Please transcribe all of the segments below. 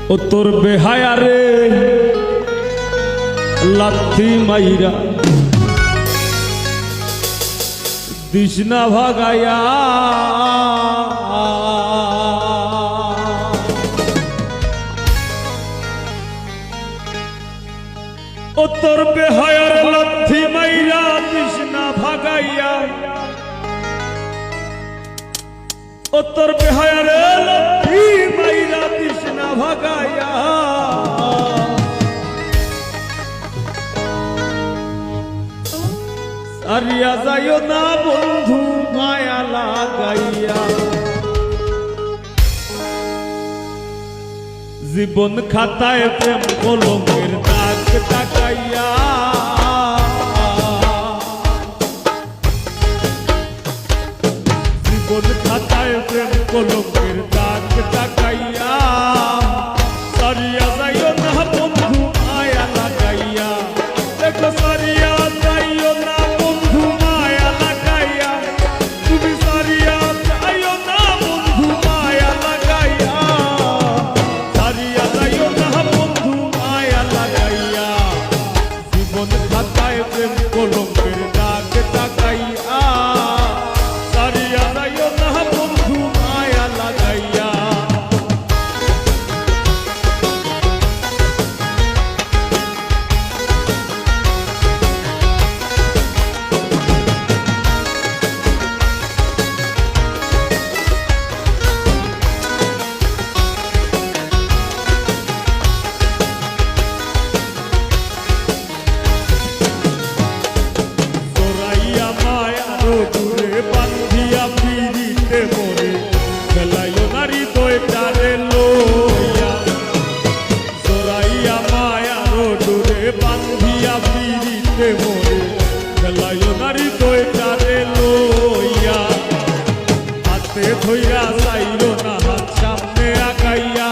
ও তোর বেহায়া রে লাথি মাইরা দিশনা ভাগায়া ও তোর বেহায়া রে লাথি মাইরা দিশনা ভাগাইয়া ও তোর বেহায়া রে লাথি মাইরা দিশনা ভাগাইয়া সারিয়া যাইও না বন্ধু মায়া লাগাইয়া জীবন খাতায় প্রেম কলমের দাগ তাকাইয়া জীবন খাতায় প্রেম কলমের দাগ তাকাইয়া সারিয়া যাইও না বন্ধু মায়া লাগাইয়া দেখো সারিয়া যাইও না বন্ধু মায়া লাগাইয়া তুমি সারিয়া যাইও না বন্ধু মায়া লাগাইয়া সারিয়া যাইও না বন্ধু মায়া লাগাইয়া জীবন খাতায় প্রেম কলমের দাগ তাকাইয়া সারিয়া যাইও না বন্ধু মায়া লাগাইয়া দূরে বান্ধিয়া পিড়িতে মোরে খেলাইও নারী দইটারে লইয়া জোরাইয়া মায়ার দূরে বান্ধিয়া পিড়িতে মোরে খেলাইও নারী দইটারে লইয়া হাতে ধইরা যাইও না হাত সামনে আগাইয়া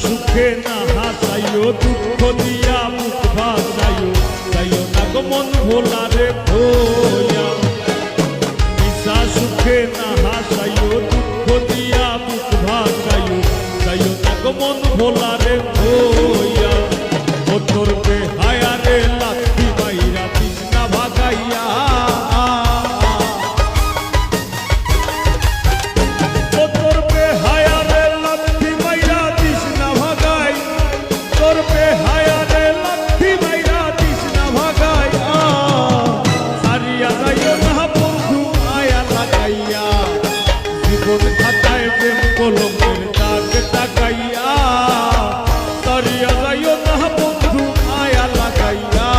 সুখে না হাসাইও দুঃখ দিয়া মুখ ভাসাইও যাইও না গো মন ভোলা রে ভোয়া মিশা সুখে না হাসাইও দুঃখ দিয়া মুখ ভাসাইও যাইও না গো মন ভোলা রে ভোয়া ও তোর বেহায়া রে লাথি মাইরা দিশনা ভাগাইয়া খাতায় প্রেম কলমের দাগ তাকাইয়া সারিয়া যাইও না বন্ধু মায়া লাগাইয়া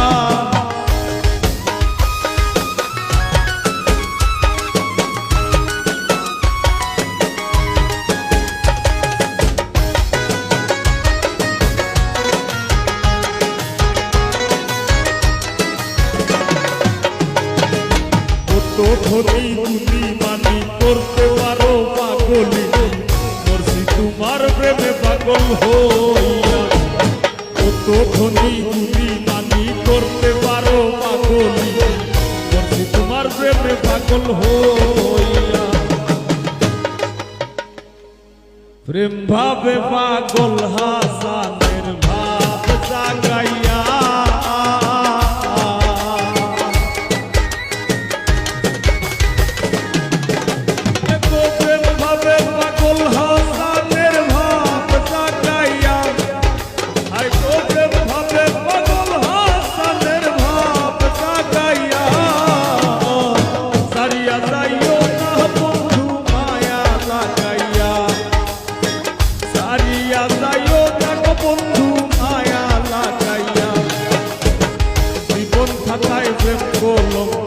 কত ধনী গুলি মানি করতে পারো পাগলি মরছি তোমার প্রেমে পাগল হইয়া কত ধনী গুলি মানি করতে পারো পাগলি মরছি তোমার প্রেমে পাগল হইয়া প্রেম ভাবে পাগল হাসানের ভাব জাগাইয়া সারিয়া যাইও কলঙ্ক